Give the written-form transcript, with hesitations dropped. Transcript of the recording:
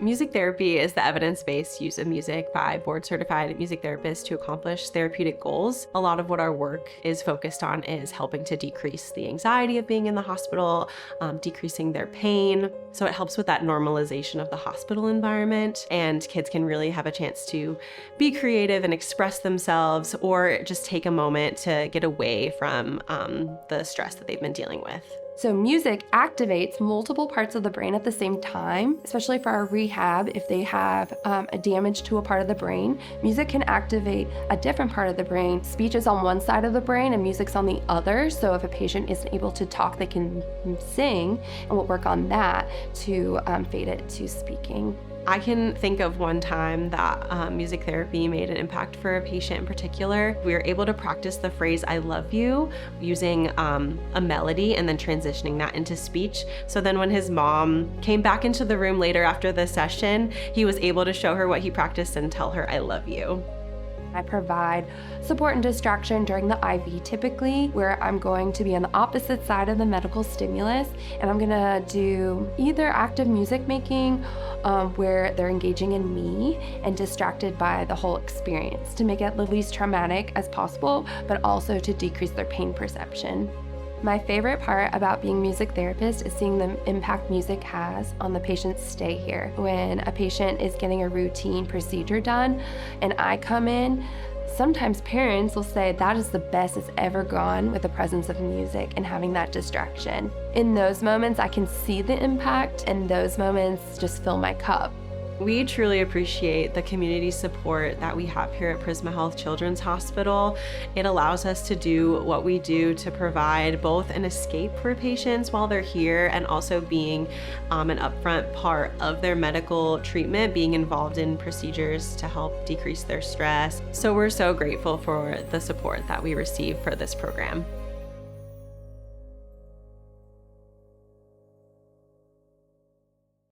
Music therapy is the evidence-based use of music by board-certified music therapists to accomplish therapeutic goals. A lot of what our work is focused on is helping to decrease the anxiety of being in the hospital, decreasing their pain. So it helps with that normalization of the hospital environment, and kids can really have a chance to be creative and express themselves, or just take a moment to get away from the stress that they've been dealing with. So music activates multiple parts of the brain at the same time, especially for our rehab. If they have a damage to a part of the brain, music can activate a different part of the brain. Speech is on one side of the brain and music's on the other. So if a patient isn't able to talk, they can sing, and we'll work on that to fade it to speaking. I can think of one time that music therapy made an impact for a patient in particular. We were able to practice the phrase "I love you" using a melody and then transitioning that into speech. So then when his mom came back into the room later after the session, he was able to show her what he practiced and tell her "I love you." I provide support and distraction during the IV typically, where I'm going to be on the opposite side of the medical stimulus, and I'm gonna do either active music making where they're engaging in me and distracted by the whole experience to make it the least traumatic as possible, but also to decrease their pain perception. My favorite part about being a music therapist is seeing the impact music has on the patient's stay here. When a patient is getting a routine procedure done and I come in, sometimes parents will say that is the best it's ever gone with the presence of music and having that distraction. In those moments, I can see the impact, and those moments just fill my cup. We truly appreciate the community support that we have here at Prisma Health Children's Hospital. It allows us to do what we do to provide both an escape for patients while they're here, and also being an upfront part of their medical treatment, being involved in procedures to help decrease their stress. So we're so grateful for the support that we receive for this program.